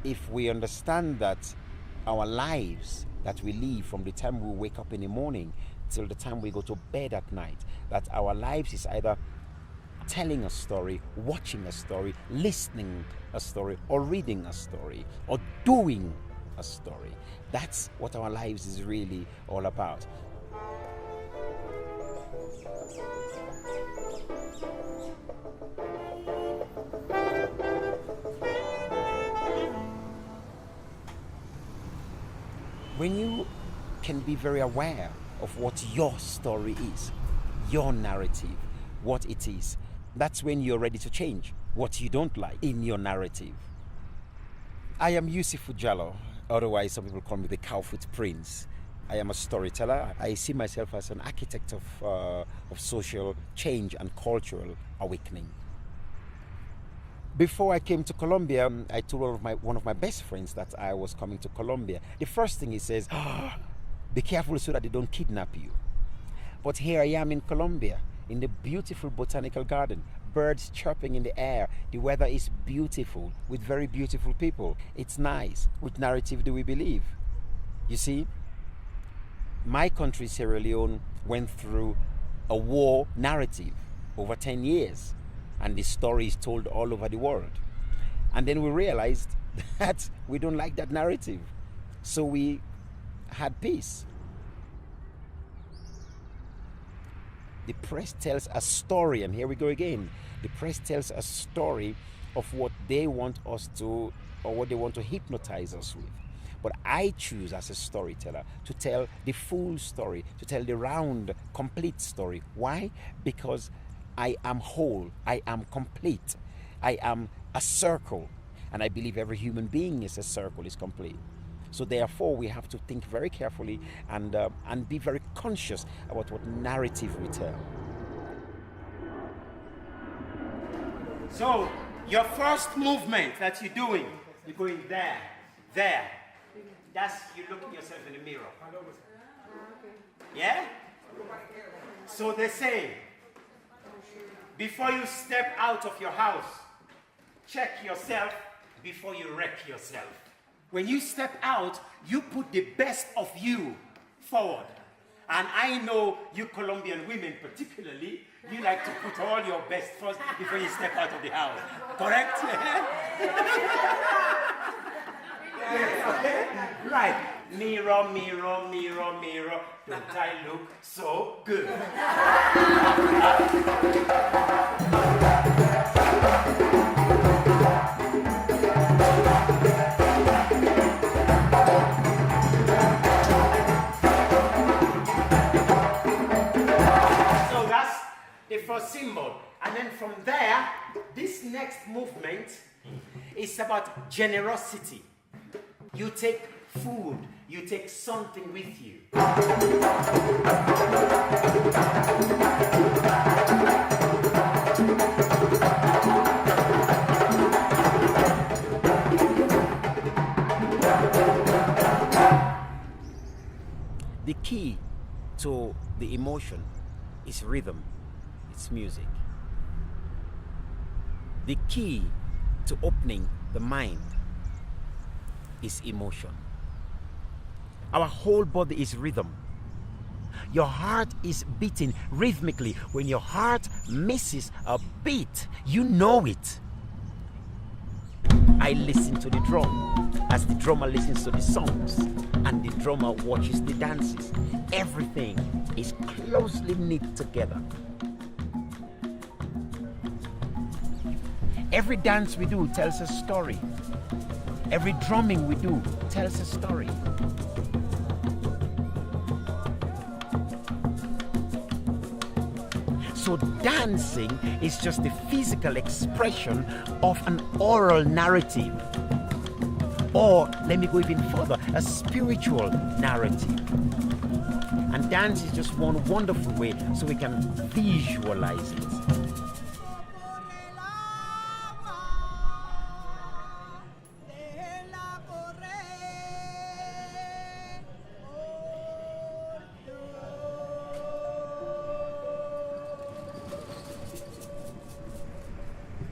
if we understand that our lives that we live from the time we wake up in the morning till the time we go to bed at night, that our lives is either telling a story, watching a story, listening a story, or reading a story, or doing a story. That's what our lives is really all about. When you can be very aware of what your story is, your narrative, what it is, that's when you're ready to change what you don't like in your narrative. I am Usifu Jalloh, otherwise some people call me the Cowfoot Prince. I am a storyteller. I see myself as an architect of social change and cultural awakening. Before I came to Colombia, I told one of my best friends that I was coming to Colombia. The first thing he says, be careful so that they don't kidnap you. But here I am in Colombia, in the beautiful botanical garden, birds chirping in the air. The weather is beautiful, with very beautiful people. It's nice. Which narrative do we believe? You see, my country, Sierra Leone, went through a war narrative over 10 years. And the story is told all over the world. And then we realized that we don't like that narrative. So we had peace. The press tells a story, and here we go again. The press tells a story of what they want us to, or what they want to hypnotize us with. But I choose as a storyteller to tell the full story, to tell the round, complete story. Why? Because I am whole, I am complete, I am a circle, and I believe every human being is a circle, is complete. So therefore we have to think very carefully and be very conscious about what narrative we tell. So your first movement that you're doing, you're going there, there. That's, you're looking yourself in the mirror. Yeah? So they say, before you step out of your house, check yourself before you wreck yourself. When you step out, you put the best of you forward. And I know you Colombian women particularly, you like to put all your best first before you step out of the house. Correct? Right. Mirror, mirror, mirror, mirror. Don't I look so good? So that's the first symbol. And then from there, this next movement is about generosity. You take food, you take something with you. The key to the emotion is rhythm, it's music. The key to opening the mind is emotion. Our whole body is rhythm. Your heart is beating rhythmically. When your heart misses a beat, you know it. I listen to the drum as the drummer listens to the songs, and the drummer watches the dances. Everything is closely knit together. Every dance we do tells a story. Every drumming we do tells a story. So dancing is just the physical expression of an oral narrative. Or, let me go even further, a spiritual narrative. And dance is just one wonderful way so we can visualize it.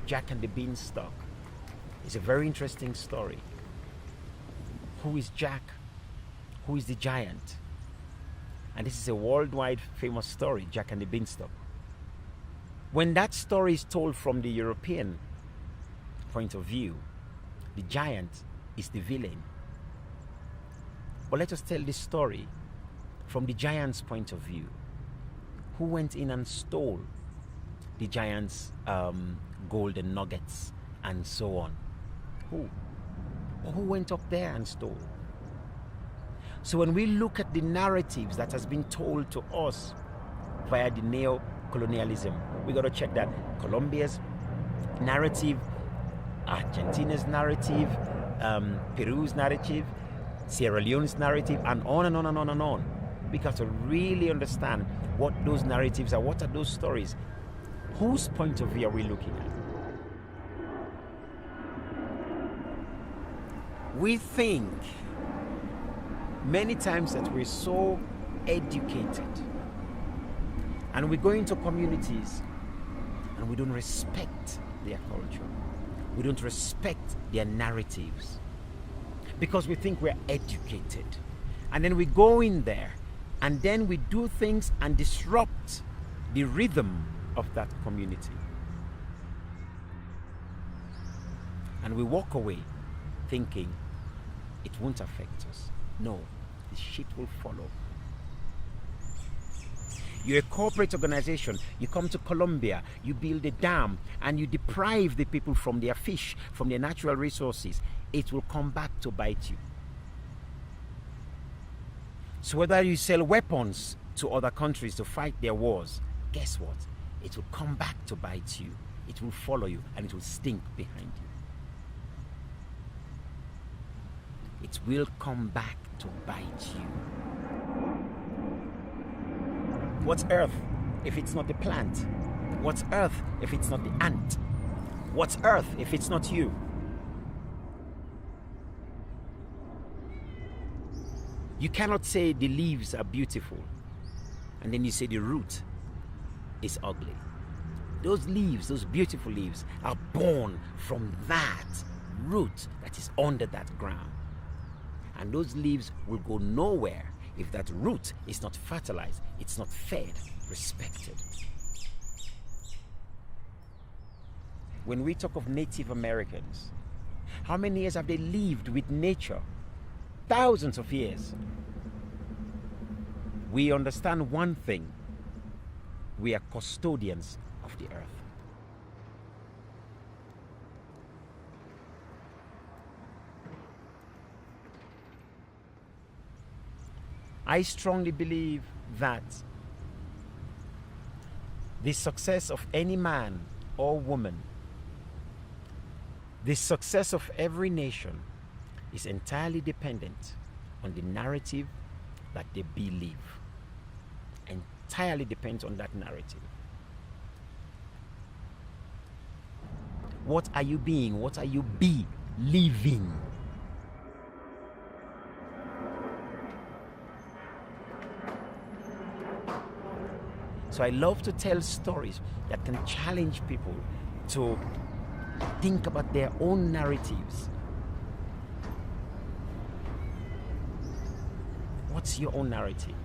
Jack and the Beanstalk is a very interesting story. Who is Jack? Who is the giant? And this is a worldwide famous story, Jack and the Beanstalk. When that story is told from the European point of view, the giant is the villain. But let us tell this story from the giant's point of view. Who went in and stole the giant's golden nuggets and so on? Who? Who went up there and stole? So when we look at the narratives that has been told to us via the neo-colonialism, we got to check that Colombia's narrative, Argentina's narrative, Peru's narrative, Sierra Leone's narrative, and on and on and on and on. We got to really understand what those narratives are. What are those stories? Whose point of view are we looking at? We think many times that we're so educated and we go into communities and we don't respect their culture. We don't respect their narratives because we think we're educated. And then we go in there and then we do things and disrupt the rhythm of that community. And we walk away thinking it won't affect us. No, the shit will follow. You're a corporate organization. You come to Colombia, you build a dam, and you deprive the people from their fish, from their natural resources. It will come back to bite you. So whether you sell weapons to other countries to fight their wars, guess what? It will come back to bite you. It will follow you, and it will stink behind you. It will come back to bite you. What's earth if it's not the plant? What's earth if it's not the ant? What's earth if it's not you? You cannot say the leaves are beautiful and then you say the root is ugly. Those leaves, those beautiful leaves, are born from that root that is under that ground. And those leaves will go nowhere if that root is not fertilized, it's not fed, respected. When we talk of Native Americans, how many years have they lived with nature? Thousands of years. We understand one thing. We are custodians of the earth. I strongly believe that the success of any man or woman, the success of every nation, is entirely dependent on the narrative that they believe. Entirely depends on that narrative. What are you being? What are you believing? So I love to tell stories that can challenge people to think about their own narratives. What's your own narrative?